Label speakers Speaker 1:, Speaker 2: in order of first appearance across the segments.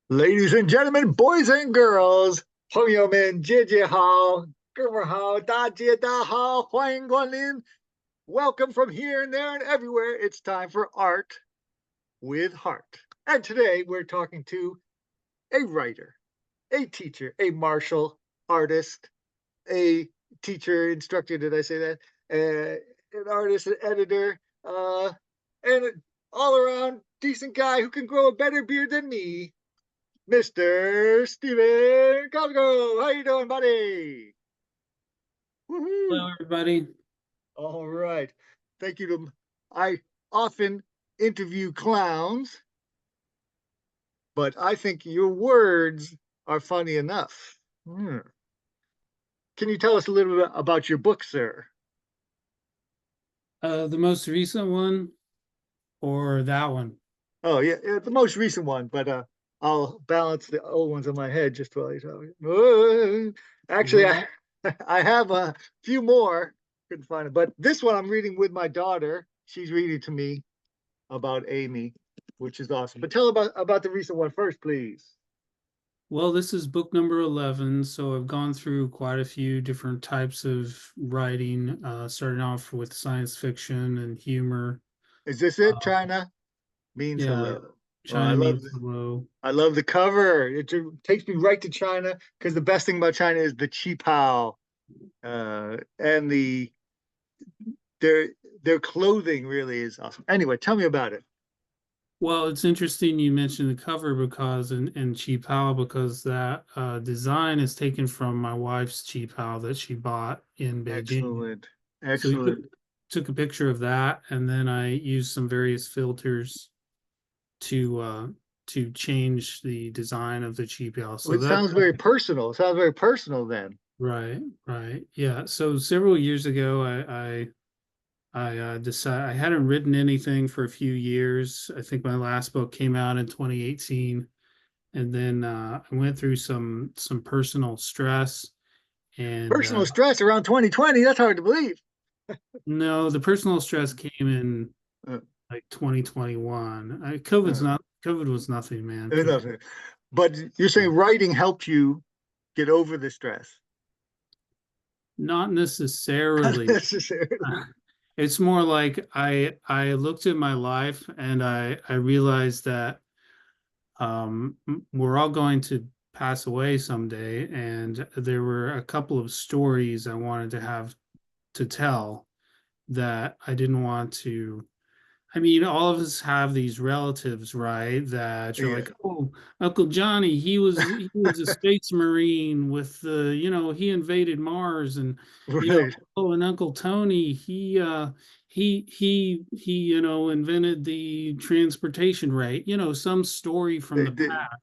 Speaker 1: Ladies and gentlemen, boys and girls, 朋友们，姐姐好，哥们儿好，大姐大好，欢迎光临. Welcome from here and there and everywhere. It's time for Art with Heart. And today we're talking to a writer, a teacher, a martial artist, a teacher, instructor, did I say that? An artist, an editor, and an all around decent guy who can grow a better beard than me. Mr. Stephen Colegrove. How you doing, buddy?
Speaker 2: Hello,
Speaker 1: Woohoo!
Speaker 2: everybody.
Speaker 1: All right. Thank you to I often interview clowns, but I think your words are funny enough. Hmm. Can you tell us a little bit about your book, sir?
Speaker 2: The most recent one or that one?
Speaker 1: Oh yeah, the most recent one, but I'll balance the old ones in my head just while you're talking. Actually, I
Speaker 2: Well,
Speaker 1: I have a few more. Couldn't find it, but this one I'm reading with my daughter. She's reading to me about Amy, which is awesome. But tell about the recent one first, please.
Speaker 2: well, this is book number 11, so I've gone through quite a few different types of writing, starting off with science fiction and humor.
Speaker 1: Is this it?
Speaker 2: Uh,
Speaker 1: China means
Speaker 2: yeah,
Speaker 1: hello. Oh,
Speaker 2: China means hello.
Speaker 1: I love the cover. It takes me right to China because the best thing about China is the qipao and their their clothing really is awesome. Anyway, tell me about it.
Speaker 2: Well, it's interesting you mentioned the cover because in Cheap How because that design is taken from my wife's Cheap How that she bought in Beijing.
Speaker 1: Excellent,
Speaker 2: So we
Speaker 1: excellent.
Speaker 2: took a picture of that, and then I used some various filters to uh, to change the design of the GPL.
Speaker 1: Well,
Speaker 2: So
Speaker 1: it
Speaker 2: that's
Speaker 1: sounds very personal. It sounds very personal then.
Speaker 2: right, right, yeah. So several years ago, I decided I hadn't written anything for a few years. I think my last book came out in 2018, and then I went through some personal stress, and
Speaker 1: Personal stress around 2020. That's hard to believe.
Speaker 2: no, the personal stress came in
Speaker 1: Uh,
Speaker 2: like 2021.
Speaker 1: uh,
Speaker 2: COVID was nothing, man.
Speaker 1: enough. But you're saying writing helped you get over the stress.
Speaker 2: Not
Speaker 1: Not
Speaker 2: necessarily.
Speaker 1: necessarily.
Speaker 2: It's more like I looked at my life and I realized that we're all going to pass away someday, and there were a couple of stories I wanted to have to tell that I didn't want to. I mean, all of us have these relatives, right? That you're
Speaker 1: Yeah.
Speaker 2: like, oh, Uncle Johnny, he was a space marine with the, he invaded Mars, and
Speaker 1: Right.
Speaker 2: oh, and Uncle Tony, he invented the transportation rate. Some story from
Speaker 1: They
Speaker 2: the
Speaker 1: did.
Speaker 2: past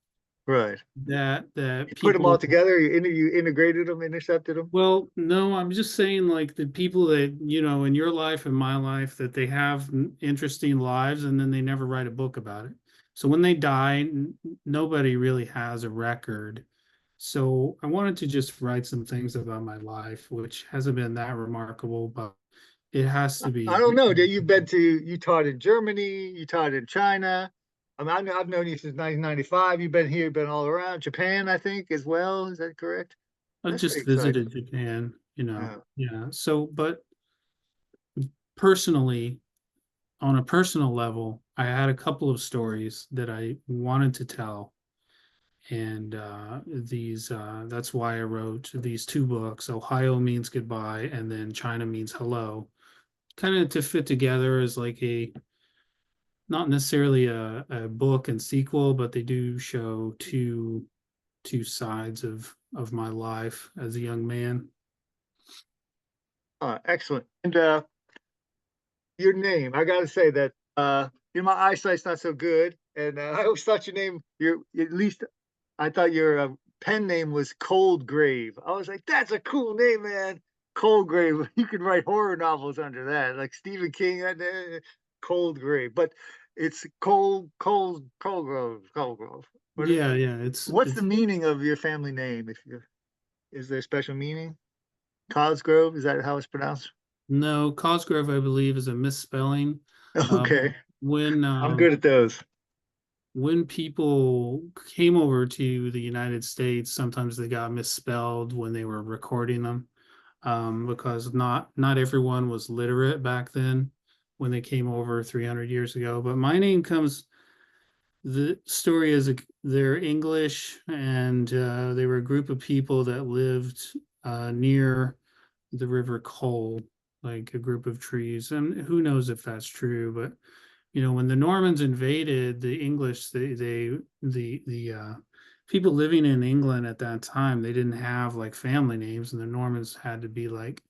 Speaker 1: Right.
Speaker 2: that
Speaker 1: You put them
Speaker 2: people.
Speaker 1: all together. You integrated them, intercepted them.
Speaker 2: Well, no, I'm just saying, like, the people that, in your life and my life, that they have interesting lives and then they never write a book about it. So when they die, nobody really has a record. So I wanted to just write some things about my life, which hasn't been that remarkable, but it has to
Speaker 1: I
Speaker 2: be.
Speaker 1: don't know. You taught in Germany, you taught in China. I've known you since 1995. You've been here, been all around Japan, I think, as well. Is that correct?
Speaker 2: I
Speaker 1: That's pretty
Speaker 2: just
Speaker 1: exciting.
Speaker 2: visited Japan,
Speaker 1: Yeah.
Speaker 2: yeah. So, but personally, on a personal level, I had a couple of stories that I wanted to tell, and these that's why I wrote these two books. Ohio means goodbye, and then China means hello, kind of to fit together as like a not necessarily a book and sequel, but they do show two sides of my life as a young man.
Speaker 1: Excellent. And your name, I gotta say that my eyesight's not so good, and I always thought your name, your at least I thought your pen name was Coldgrave. I was like, that's a cool name, man. Coldgrave. You could write horror novels under that, like Stephen King. Coldgrave, but it's Coldgrove. Coldgrove.
Speaker 2: Yeah, yeah, it's
Speaker 1: What's the
Speaker 2: it's
Speaker 1: meaning of your family name? If you Is there a special meaning? Cosgrove, is that how it's pronounced?
Speaker 2: no, Cosgrove, I believe, is a misspelling. Uh,
Speaker 1: Okay,
Speaker 2: when
Speaker 1: I'm good at those.
Speaker 2: when people came over to the United States, sometimes they got misspelled when they were recording them, because not everyone was literate back then when they came over 300 years ago. But my name comes. The story is they're English, and they were a group of people that lived near the River Cole, like a group of trees. And who knows if that's true, but when the Normans invaded the English, the people living in England at that time, they didn't have like family names, and the Normans had to be like,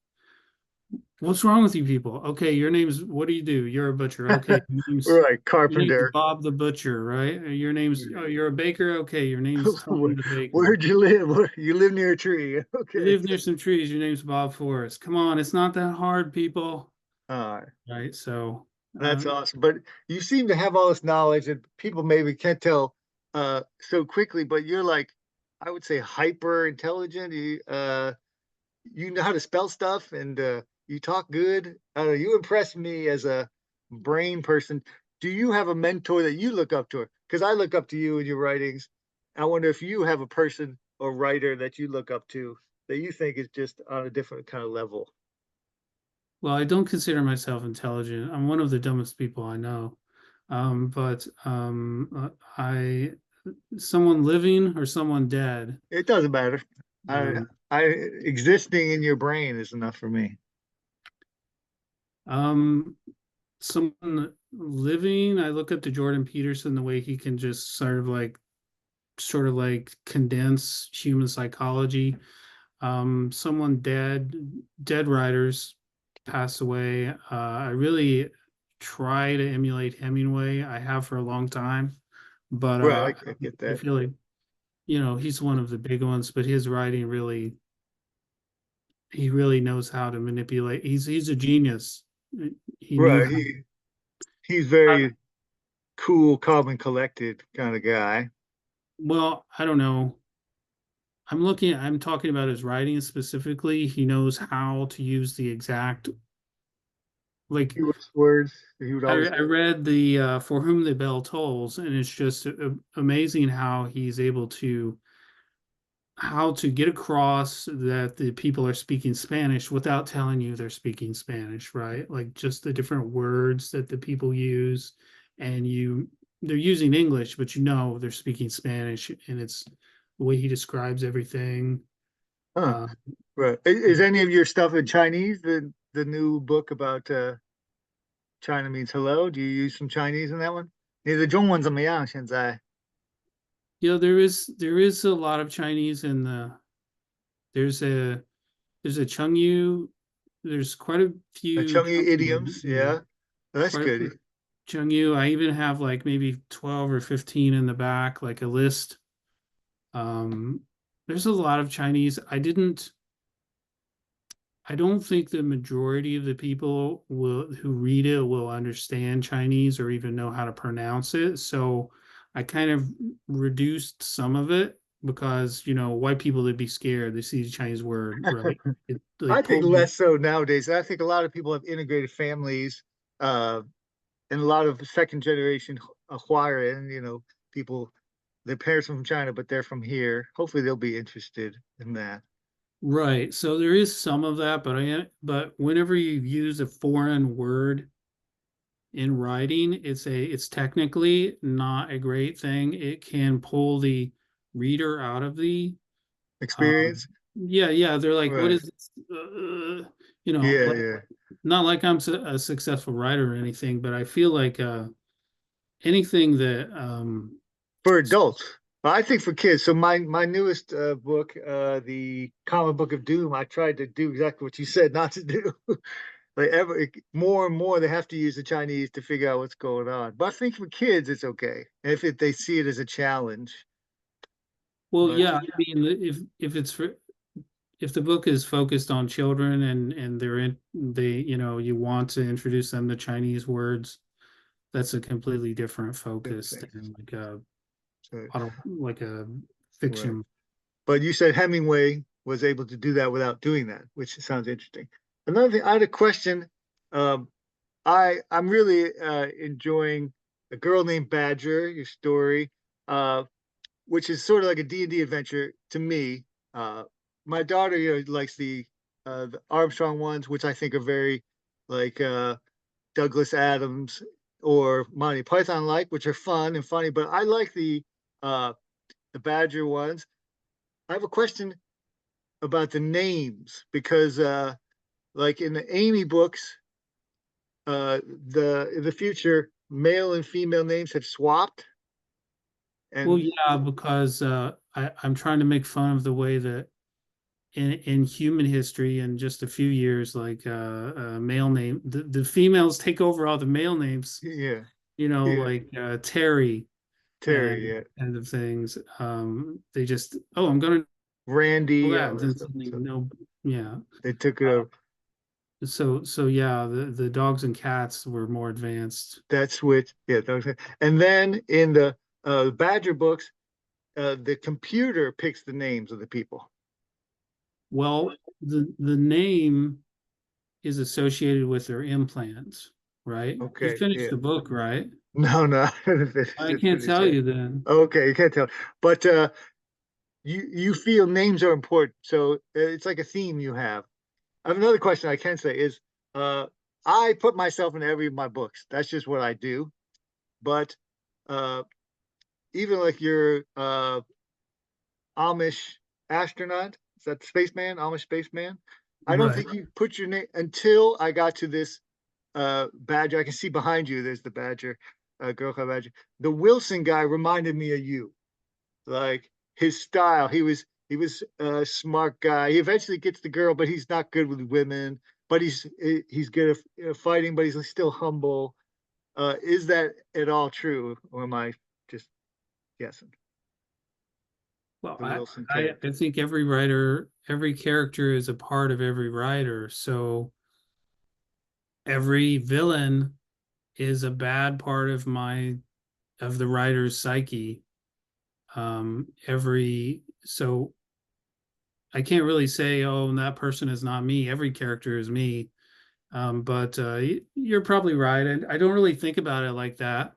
Speaker 2: "What's wrong with you people? Okay, your name's what do you do? You're a butcher. Okay,
Speaker 1: Right,
Speaker 2: your name's
Speaker 1: carpenter.
Speaker 2: Bob the butcher, right? Your name's oh, you're a baker. Okay, your name's Tony the baker.
Speaker 1: Where'd you live? You live near a tree.
Speaker 2: You
Speaker 1: Okay.
Speaker 2: live near some trees. Your name's Bob Forrest. Come on, it's not that hard, people."
Speaker 1: All right.
Speaker 2: Right? So,
Speaker 1: That's awesome. But you seem to have all this knowledge that people maybe can't tell so quickly, but you're like, I would say hyper intelligent. You know how to spell stuff and you talk good. You impress me as a brain person. Do you have a mentor that you look up to? Because I look up to you in your writings. I wonder if you have a person or writer that you look up to that you think is just on a different kind of level.
Speaker 2: well, I don't consider myself intelligent. I'm one of the dumbest people I know. But I, someone living or someone dead.
Speaker 1: It doesn't matter. I,
Speaker 2: Um,
Speaker 1: I existing in your brain is enough for me.
Speaker 2: um, Someone living, I look up to Jordan Peterson, the way he can just sort of like condense human psychology. Someone dead writers pass away. I really try to emulate Hemingway. I have for a long time, but
Speaker 1: Right, I get
Speaker 2: I
Speaker 1: that.
Speaker 2: feel like he's one of the big ones. But his writing really, he really knows how to manipulate. He's a genius. He knew
Speaker 1: Right,
Speaker 2: how.
Speaker 1: he's very cool, calm, and collected kind of guy.
Speaker 2: Well, I don't know. I'm talking about his writing specifically. He knows how to use the exact, like,
Speaker 1: Fewest words. He would always.
Speaker 2: I read the For Whom the Bell Tolls, and it's just amazing how he's able to get across that the people are speaking Spanish without telling you they're speaking Spanish, right? Like just the different words that the people use, and they're using English, but they're speaking Spanish, and it's the way he describes everything.
Speaker 1: Huh.
Speaker 2: Uh,
Speaker 1: Right. Is any of your stuff in Chinese? The new book about China means hello. Do you use some Chinese in that one? 你的中文怎么样现在？there
Speaker 2: is a lot of Chinese in there's a there's a Chengyu. There's quite a few
Speaker 1: Chungy
Speaker 2: Chengyu.
Speaker 1: idioms,
Speaker 2: Yeah,
Speaker 1: yeah. That's
Speaker 2: quite a
Speaker 1: good.
Speaker 2: few Chengyu. I even have like maybe 12 or 15 in the back, like a list. Um, there's a lot of Chinese. I don't think the majority of the people who read it will understand Chinese or even know how to pronounce it. So I kind of reduced some of it because, white people would be scared. They see the Chinese word, right? It
Speaker 1: I
Speaker 2: like
Speaker 1: think
Speaker 2: pulled them.
Speaker 1: less so nowadays. I think a lot of people have integrated families, uh, and a lot of second generation Huayuan, people, their parents are from China, but they're from here. Hopefully they'll be interested in that.
Speaker 2: Right. So there is some of that, but whenever you use a foreign word in writing, it's technically not a great thing. It can pull the reader out of the
Speaker 1: Experience?
Speaker 2: yeah, they're like, what
Speaker 1: Right.
Speaker 2: is this?
Speaker 1: Yeah,
Speaker 2: Like
Speaker 1: yeah.
Speaker 2: not like I'm a successful writer or anything, but I feel like anything that
Speaker 1: For adults. I think for kids. So my newest book, the Comic Book of Doom, I tried to do exactly what you said not to do. More and more they have to use the Chinese to figure out what's going on. But I think for kids it's okay if they see it as a challenge.
Speaker 2: well,
Speaker 1: But
Speaker 2: yeah, I mean, if the book is focused on children and you want to introduce them to Chinese words, that's a completely different focus than like a
Speaker 1: so,
Speaker 2: like a
Speaker 1: right.
Speaker 2: fiction.
Speaker 1: But you said Hemingway was able to do that without doing that, which sounds interesting. Another thing, I had a question. Um, I'm really enjoying A Girl Named Badger, your story, uh, which is sort of like a D&D adventure to me. My daughter, likes the Armstrong ones, which I think are very like Douglas Adams or Monty Python like, which are fun and funny. But I like uh, the Badger ones. I have a question about the names because, like in the Amy books, the in the future, male and female names have swapped,
Speaker 2: Well,
Speaker 1: and
Speaker 2: yeah, because I'm trying to make fun of the way that in human history in just a few years, like male name, the females take over all the male names,
Speaker 1: yeah, yeah,
Speaker 2: like Terry
Speaker 1: Terry, yeah,
Speaker 2: and the things. They just, oh, I'm gonna do
Speaker 1: Randy,
Speaker 2: that,
Speaker 1: all
Speaker 2: and
Speaker 1: that
Speaker 2: then
Speaker 1: stuff.
Speaker 2: suddenly
Speaker 1: So
Speaker 2: no, yeah.
Speaker 1: they took it
Speaker 2: Uh,
Speaker 1: over.
Speaker 2: so yeah, the dogs and cats were more advanced.
Speaker 1: That switch, yeah. And then in the Badger books, the computer picks the names of the people.
Speaker 2: Well, the name is associated with their implants, right? You
Speaker 1: Okay,
Speaker 2: finished
Speaker 1: yeah.
Speaker 2: the book, right?
Speaker 1: No, no, I haven't finished
Speaker 2: I
Speaker 1: it.
Speaker 2: can't
Speaker 1: Finished
Speaker 2: tell
Speaker 1: yet.
Speaker 2: you then.
Speaker 1: Okay, you can't tell, but you feel names are important, so it's like a theme you have. I have another question I can say is, uh, I put myself in every of my books. That's just what I do. But uh, even like your Amish astronaut, is that spaceman, Amish spaceman? I don't
Speaker 2: Right.
Speaker 1: think you put your name until I got to this Badger. I can see behind you. There's the Badger, Girl Cloud Badger. The Wilson guy reminded me of you. Like his style, he was a smart guy. He eventually gets the girl, but he's not good with women. But he's good at fighting, but he's still humble. Is that at all true, or am I just guessing?
Speaker 2: Well,
Speaker 1: The Wilson
Speaker 2: I
Speaker 1: character.
Speaker 2: think every writer, every character is a part of every writer. So every villain is a bad part of the writer's psyche. Every so I can't really say, oh, that person is not me. Every character is me. But you're probably right. I don't really think about it like that.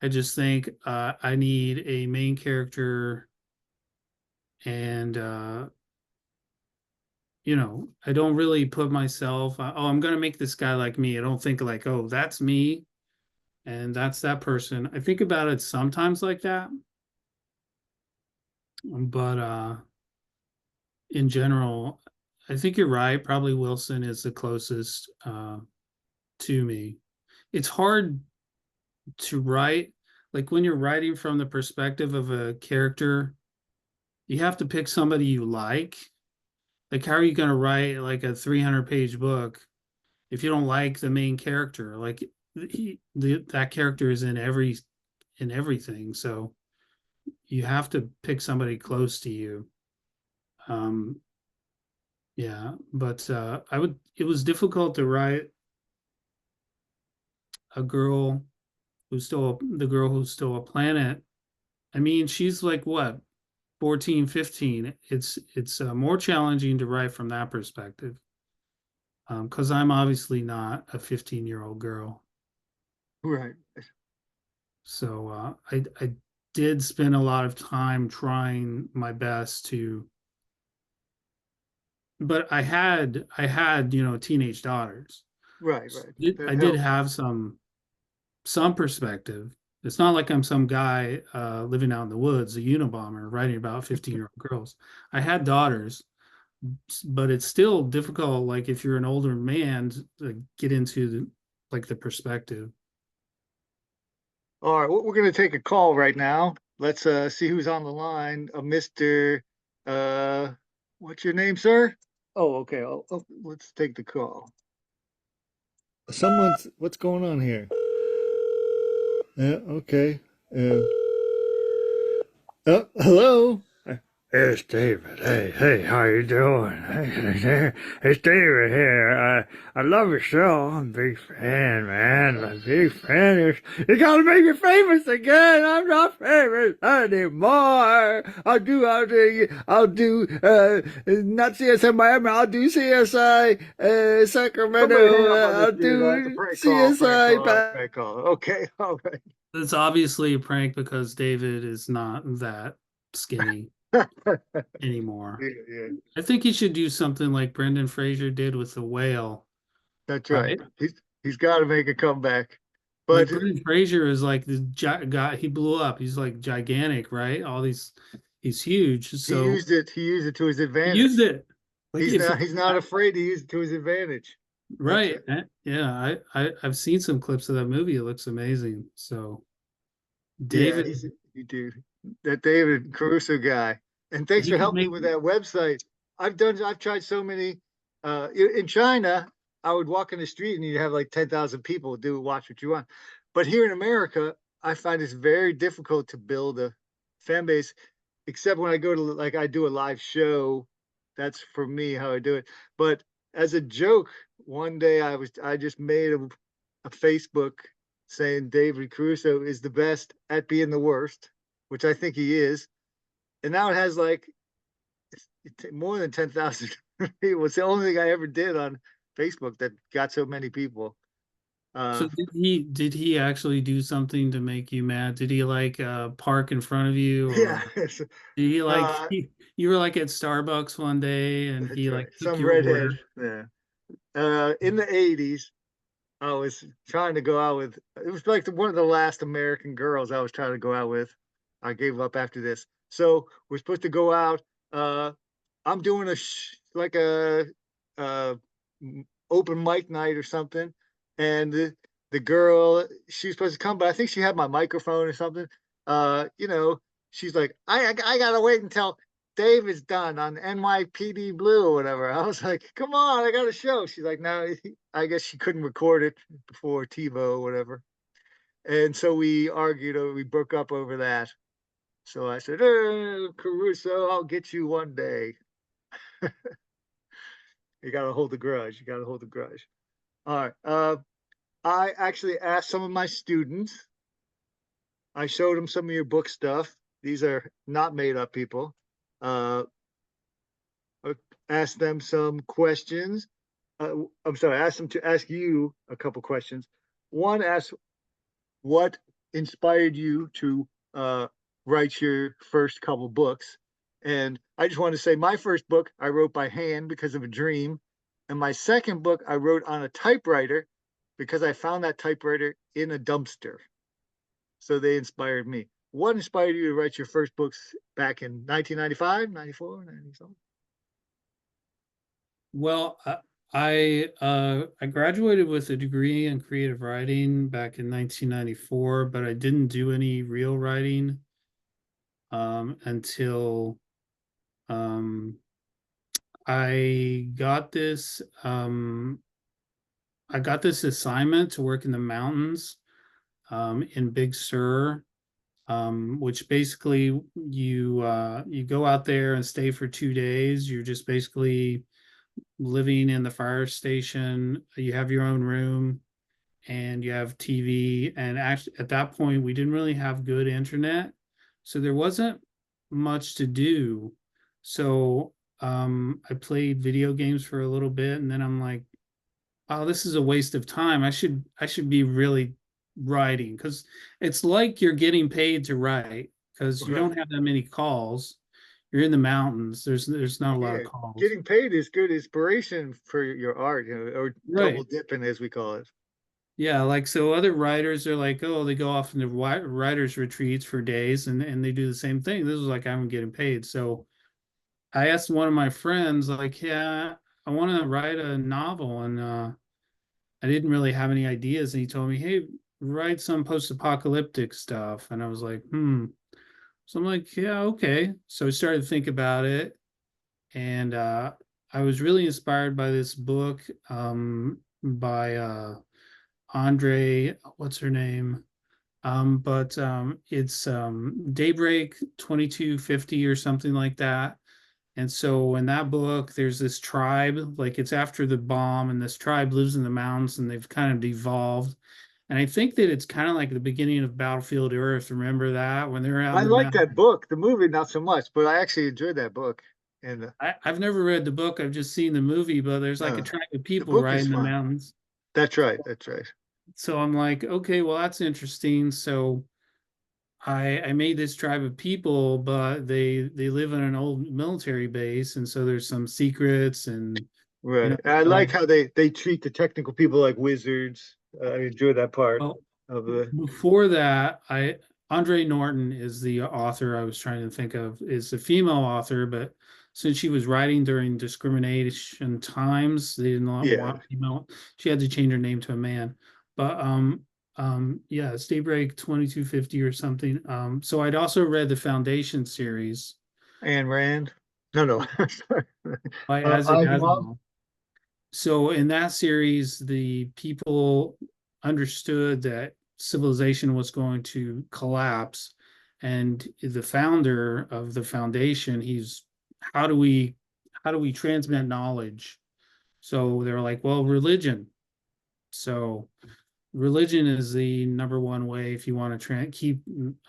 Speaker 2: I just think I need a main character, and I don't really put myself, oh, I'm going to make this guy like me. I don't think like, oh, that's me and that's that person. I think about it sometimes like that, but in general, I think you're right. Probably Wilson is the closest to me. It's hard to write, like when you're writing from the perspective of a character, you have to pick somebody you like. Like, how are you going to write like a 300-page book if you don't like the main character? Like, that character is in everything, so you have to pick somebody close to you. Um, yeah, but it was difficult to write a girl the girl who's still a planet. I mean, she's like what, 14, 15. It's more challenging to write from that perspective, because I'm obviously not a 15-year-old girl.
Speaker 1: Right.
Speaker 2: So I did spend a lot of time trying my best to, but I had teenage daughters.
Speaker 1: Right.
Speaker 2: So
Speaker 1: Right.
Speaker 2: I
Speaker 1: That
Speaker 2: did
Speaker 1: helps.
Speaker 2: have some perspective. It's not like I'm some guy living out in the woods, a Unabomber, writing about 15-year-old girls. I had daughters, but it's still difficult. Like if you're an older man, to get into like the perspective.
Speaker 1: All right. We're going to take a call right now. Let's see who's on the line. Mr. Uh, what's your name, sir? Oh, okay. Let's take the call. What's going on here? Yeah, okay. Hello.
Speaker 3: It's David. Hey, how you doing? Hey, it's David here. I love your show. I'm a big fan, man. I'm a big fan. You gotta make me famous again. I'm not famous anymore. I'll do, not CSI Miami. I'll do CSI,
Speaker 1: Somebody hang
Speaker 3: Sacramento.
Speaker 1: up on this
Speaker 3: I'll
Speaker 1: dude. That's a
Speaker 3: do
Speaker 1: prank call. Prank
Speaker 3: CSI.
Speaker 1: call. Prank call. Okay. All
Speaker 2: It's obviously a prank because David is not that skinny
Speaker 1: right.
Speaker 2: anymore.
Speaker 1: Yeah, yeah.
Speaker 2: I think he should do something like Brendan Fraser did with the whale,
Speaker 1: That's right.
Speaker 2: right?
Speaker 1: He's got to make a comeback. But
Speaker 2: Like Brendan Fraser is like the guy. He blew up. He's like gigantic, right? He's huge. So
Speaker 1: he used it to his
Speaker 2: he used
Speaker 1: advantage.
Speaker 2: it. Like if
Speaker 1: He's not afraid to use it to his advantage. That's
Speaker 2: right,
Speaker 1: it.
Speaker 2: yeah. I've seen some clips of that movie. It looks amazing. So
Speaker 1: Yeah,
Speaker 2: David,
Speaker 1: you do. That David Caruso guy. And thanks
Speaker 2: he
Speaker 1: for
Speaker 2: could
Speaker 1: helping me
Speaker 2: make.
Speaker 1: with that website. I've tried so many in China, I would walk in the street and you'd have like 10,000 people do watch what you want. But here in America, I find it's very difficult to build a fan base, except when I go to like I do a live show. That's for me how I do it. But as a joke, one day I just made a Facebook saying David Caruso is the best at being the worst, which I think he is. And now it has like more than 10,000 people. It's the only thing I ever did on Facebook that got so many people.
Speaker 2: So
Speaker 1: Uh,
Speaker 2: did he actually do something to make you mad? Did he like park in front of you, or
Speaker 1: yeah,
Speaker 2: did he like
Speaker 1: uh,
Speaker 2: you were like at Starbucks one day and
Speaker 1: that's
Speaker 2: he
Speaker 1: right.
Speaker 2: like took
Speaker 1: Some
Speaker 2: your
Speaker 1: redhead.
Speaker 2: order?
Speaker 1: Yeah. In the 80s, I was trying to go out with, it was like one of the last American girls I was trying to go out with. I gave up after this. So we're supposed to go out. Uh, I'm doing like a uh, open mic night or something, and the girl she's supposed to come, but I think she had my microphone or something. You know, she's like, I gotta wait until Dave is done on NYPD Blue or whatever. I was like, come on, I got a show. She's like, no, I guess she couldn't record it before TiVo or whatever. And so we argued, we broke up over that. So I said, Caruso, I'll get you one day. You got to hold the grudge. You got to hold the grudge. All right. I actually asked some of my students. I showed them some of your book stuff. These are not made up people. Uh, asked them some questions. I'm sorry. I asked them to ask you a couple questions. One asked, what inspired you to write your first couple books? And I just want to say my first book I wrote by hand because of a dream. And my second book I wrote on a typewriter because I found that typewriter in a dumpster. So they inspired me. What inspired you to write your first books back in 1995, 94, 90 something?
Speaker 2: Well, I graduated with a degree in creative writing back in 1994, but I didn't do any real writing until um, I got this I got this assignment to work in the mountains in Big Sur, which basically you go out there and stay for 2 days. You're just basically living in the fire station. You have your own room and you have TV. And actually, at that point, we didn't really have good internet, so there wasn't much to do. So I played video games for a little bit, and then I'm like, oh, this is a waste of time. I should be really writing because it's like you're getting paid to write because you
Speaker 1: Right.
Speaker 2: don't have that many calls. You're in the mountains. There's not a lot of
Speaker 1: Yeah.
Speaker 2: calls.
Speaker 1: Getting paid is good inspiration for your art, or double
Speaker 2: Right.
Speaker 1: dipping, as we call it.
Speaker 2: Yeah, like so other writers are like, oh, they go off into writers retreats for days and they do the same thing. This was like I'm getting paid. So I asked one of my friends, like, yeah, I want to write a novel and I didn't really have any ideas. And he told me, hey, write some post-apocalyptic stuff. And I was like, hmm. So I'm like, yeah, okay. So I started to think about it. And I was really inspired by this book by Andre, what's her name? But it's Daybreak 2250 or something like that. And so in that book, there's this tribe, like it's after the bomb, and this tribe lives in the mountains and they've kind of devolved. And I think that it's kind of like the beginning of Battlefield Earth. Remember that when they're out
Speaker 1: I
Speaker 2: in the
Speaker 1: like
Speaker 2: mountains?
Speaker 1: that book. The movie, not so much, but I actually enjoyed that book. And
Speaker 2: I've never read the book, I've just seen the movie, but there's like a
Speaker 1: uh,
Speaker 2: tribe of
Speaker 1: the
Speaker 2: people
Speaker 1: book
Speaker 2: right
Speaker 1: is
Speaker 2: in the
Speaker 1: fun.
Speaker 2: mountains.
Speaker 1: That's right. That's right.
Speaker 2: So I'm like, okay, well, that's interesting. So I made this tribe of people, but they live in an old military base, and so there's some secrets and you know
Speaker 1: Right. I like
Speaker 2: so
Speaker 1: how they treat the technical people like wizards. I enjoy that part
Speaker 2: well
Speaker 1: of the.
Speaker 2: before that I Andre Norton is the author I was trying to think of, is a female author, but since she was writing during discrimination times, they did not
Speaker 1: Yeah.
Speaker 2: want female. She had to change her name to a man. But yeah, it's Daybreak 2250 or something. So I'd also read the Foundation series
Speaker 1: Ayn Rand. No, no. Sorry.
Speaker 2: by Isaac
Speaker 1: Asimov.
Speaker 2: Asimov. So in that series, the people understood that civilization was going to collapse, and the founder of the foundation, he's how do we how do we transmit knowledge? So they're like, well, religion. So religion is the number one way if you want to keep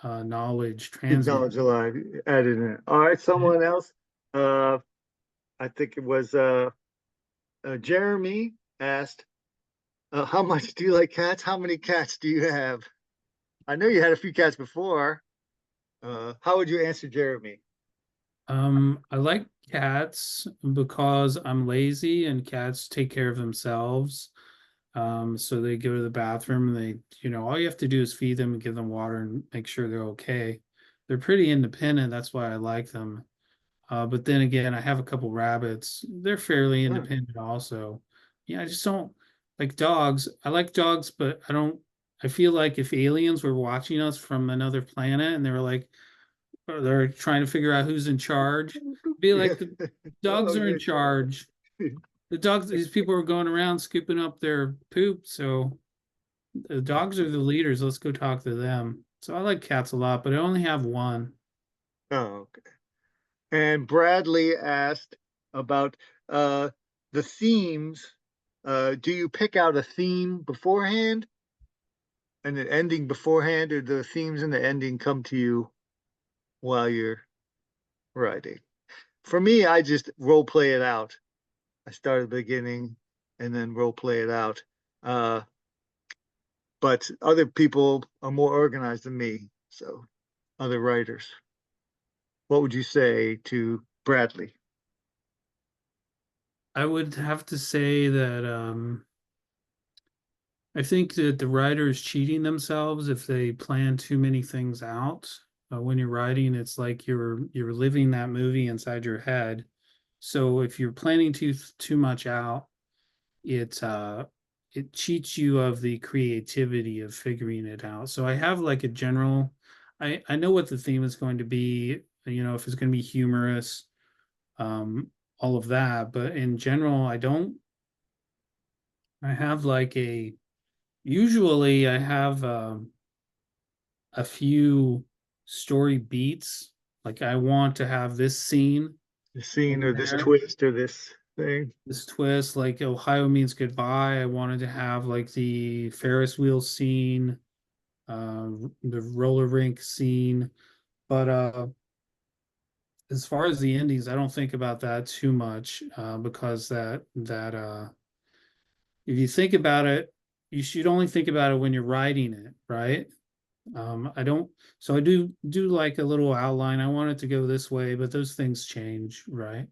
Speaker 2: knowledge
Speaker 1: Keep
Speaker 2: transmitted.
Speaker 1: knowledge alive. Added in. All right. Someone else. Uh, I think it was Jeremy asked, "How much do you like cats? How many cats do you have?" I know you had a few cats before. How would you answer Jeremy?
Speaker 2: I like cats because I'm lazy and cats take care of themselves. So they go to the bathroom and all you have to do is feed them and give them water and make sure they're okay. They're pretty independent. That's why I like them. But then again, I have a couple rabbits. They're fairly
Speaker 1: Hmm.
Speaker 2: independent also. Yeah, I just don't like dogs. I like dogs, but I feel like if aliens were watching us from another planet and they were like, they're trying to figure out who's in charge. Be
Speaker 1: Yeah.
Speaker 2: like the
Speaker 1: Oh,
Speaker 2: dogs are
Speaker 1: you're
Speaker 2: in
Speaker 1: in charge.
Speaker 2: charge. The dogs, these people are going around scooping up their poop, so the dogs are the leaders. Let's go talk to them. So I like cats a lot, but I only have one.
Speaker 1: Oh, okay. And Bradley asked about uh, the themes. Do you pick out a theme beforehand and an ending beforehand, or the themes and the ending come to you while you're writing? For me, I just role play it out. I start at the beginning and then role play it out. Uh, but other people are more organized than me. So, other writers. What would you say to Bradley?
Speaker 2: I would have to say that I think that the writer is cheating themselves if they plan too many things out. When you're writing, it's like you're living that movie inside your head. So if you're planning too much out, it it cheats you of the creativity of figuring it out. So I have like a general, I know what the theme is going to be, if it's going to be humorous, um, all of that. But in general, I have like usually I have a few story beats. Like I want to have this scene
Speaker 1: The scene
Speaker 2: in
Speaker 1: or this
Speaker 2: there,
Speaker 1: twist or this thing?
Speaker 2: this twist, like Ohio means goodbye. I wanted to have like the Ferris wheel scene, the roller rink scene. But as far as the endings, I don't think about that too much because that if you think about it, you should only think about it when you're writing it, right? I don't, so I do like a little outline. I want it to go this way, but those things change, right?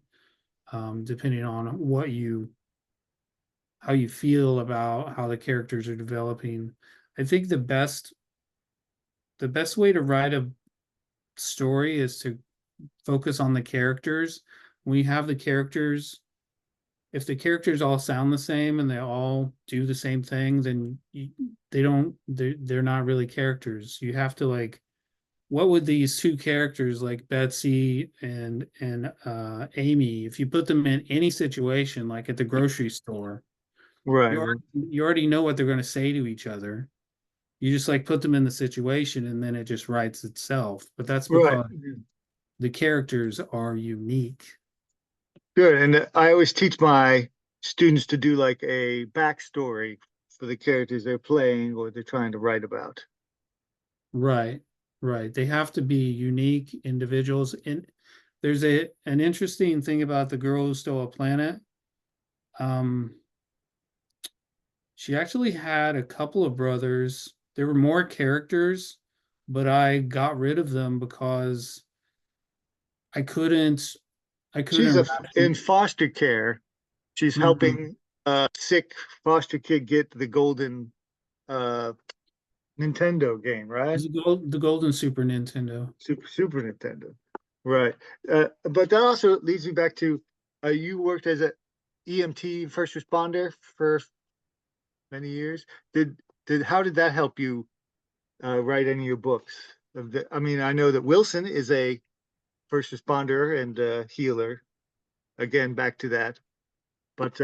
Speaker 2: Depending on how you feel about how the characters are developing. I think the best way to write a story is to focus on the characters. When you have the characters, if the characters all sound the same and they all do the same thing, then they're not really characters. You have to like, what would these two characters like Betsy and Amy, if you put them in any situation, like at the grocery store,
Speaker 1: Right.
Speaker 2: you already know what they're going to say to each other. You just like put them in the situation and then it just writes itself. But that's
Speaker 1: Right.
Speaker 2: because the characters are unique.
Speaker 1: Good. And I always teach my students to do like a backstory for the characters they're playing or they're trying to write about.
Speaker 2: Right, right. They have to be unique individuals. And there's an interesting thing about the girl who stole a planet. Um, she actually had a couple of brothers. There were more characters, but I got rid of them because I couldn't I
Speaker 1: She's
Speaker 2: couldn't
Speaker 1: in foster care. She's
Speaker 2: Mhm.
Speaker 1: helping a sick foster kid get the golden uh Nintendo game, right?
Speaker 2: The Golden Super Nintendo.
Speaker 1: Super Nintendo. Right. But that also leads me back to you worked as a EMT first responder for many years. Did how did that help you write any of your books? I mean, I know that Wilson is a first responder and healer. Again, back to that. But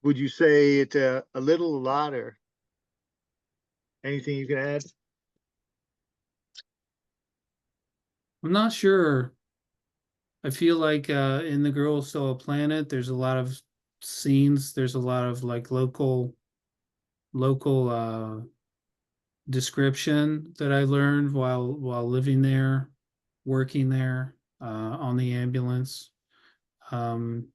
Speaker 1: would you say it a little, a lot, or anything you can add?
Speaker 2: I'm not sure. I feel like in The Girl Who Stole a Planet, there's a lot of scenes. There's a lot of like local description that I learned while living there, working there on the ambulance. Um,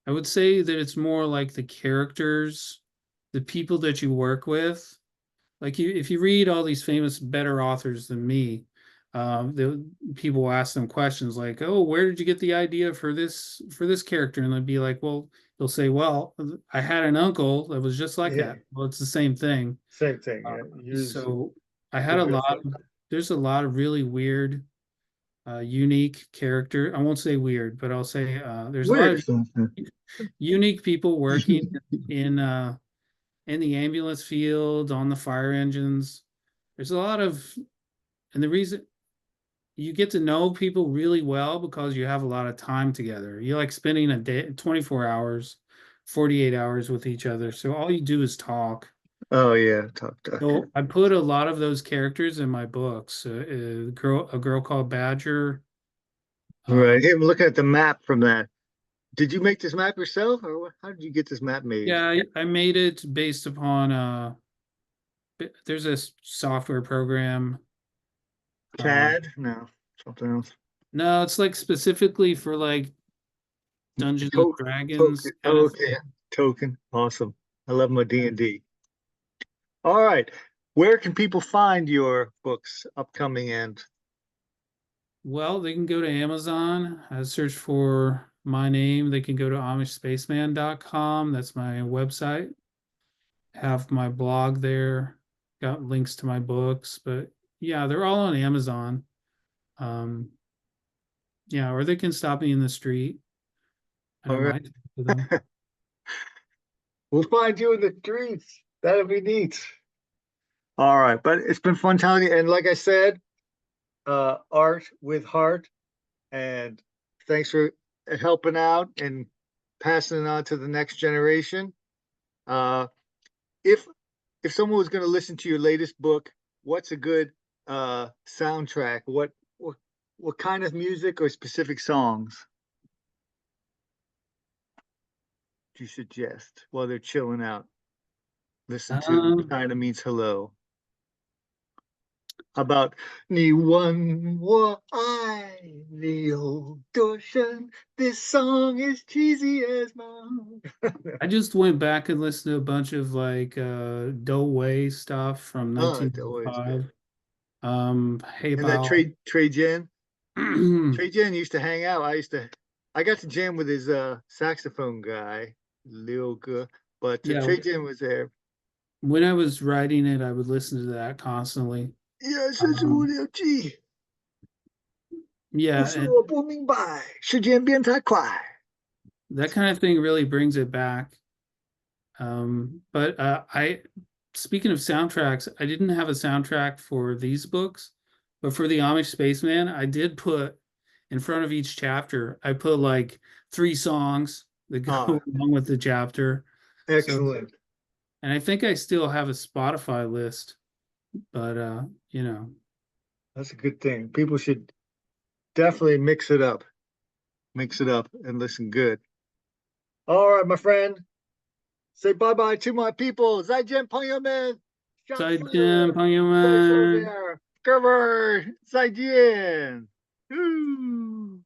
Speaker 2: I would say that it's more like the characters, the people that you work with. Like if you read all these famous better authors than me, the people will ask them questions like, "Oh, where did you get the idea for this character?" And they'll be like, "Well," they'll say, "Well, I had an uncle that was just like
Speaker 1: Yeah,
Speaker 2: that." Well, it's the same thing.
Speaker 1: same thing. Yeah, use
Speaker 2: So I
Speaker 1: the
Speaker 2: had a
Speaker 1: best
Speaker 2: lot.
Speaker 1: of
Speaker 2: There's a lot of really weird, unique character. I won't say weird, but I'll say there's a lot
Speaker 1: weird
Speaker 2: of
Speaker 1: stuff.
Speaker 2: unique people working in uh, in the ambulance field, on the fire engines. There's a lot of, and the reason you get to know people really well because you have a lot of time together. You like spending a day, 24 hours, 48 hours with each other. So all you do is talk.
Speaker 1: Oh yeah, talk.
Speaker 2: So I put a lot of those characters in my books. A girl called Badger.
Speaker 1: Right.
Speaker 2: Um,
Speaker 1: Hey, I'm looking at the map from that. Did you make this map yourself, or how did you get this map made?
Speaker 2: yeah, I made it based upon there's a software program. Um,
Speaker 1: CAD? No, something else.
Speaker 2: no, it's like specifically for like Dungeons and Dragons
Speaker 1: Token.
Speaker 2: kind of
Speaker 1: Okay,
Speaker 2: thing.
Speaker 1: token. Awesome. I love my D&D. All right. Where can people find your books, upcoming and
Speaker 2: Well, they can go to Amazon, search for my name. They can go to amishspaceman.com. That's my website. Have my blog there. Got links to my books, but yeah, they're all on Amazon. Um, yeah, or they can stop me in the street and I
Speaker 1: all right.
Speaker 2: might talk to them.
Speaker 1: We'll find you in the streets. That'll be neat. All right, but it's been fun telling you. And like I said, art with heart. And thanks for helping out and passing it on to the next generation. Uh, if if someone was going to listen to your latest book, what's a good soundtrack? What kind of music or specific songs do you suggest while they're chilling out? Listen to
Speaker 2: Um,
Speaker 1: China Means Hello. How about 你问我爱你有多深? This song is cheesy as mom.
Speaker 2: I just went back and listened to a bunch of like Do Wei stuff from
Speaker 1: Oh, it's always good.
Speaker 2: 1995. Hey
Speaker 1: And that
Speaker 2: Bao.
Speaker 1: Trey Jen. Trey Jen used to hang out. I got to jam with his saxophone guy, Lil Gu, but
Speaker 2: Yeah,
Speaker 1: Trey Jen was there.
Speaker 2: when I was writing it, I would listen to that constantly.
Speaker 1: 也是主
Speaker 2: Um,
Speaker 1: 流记，不
Speaker 2: yeah,
Speaker 1: 是
Speaker 2: and
Speaker 1: 我不明白，时间变太快。
Speaker 2: that kind of thing really brings it back. But speaking of soundtracks, I didn't have a soundtrack for these books, but for the Amish Spaceman, I did put in front of each chapter, I put like 3 songs that go
Speaker 1: Ah,
Speaker 2: along with the chapter. So,
Speaker 1: excellent.
Speaker 2: and I think I still have a Spotify list but you know,
Speaker 1: That's a good thing. People should definitely mix it up. Mix it up and listen good. All right, my friend. Say bye-bye to my people. 再见朋友们. Shots
Speaker 2: 再见，fired. 朋友
Speaker 1: 在手
Speaker 2: 们。
Speaker 1: 边。哥们儿，再见. Woo.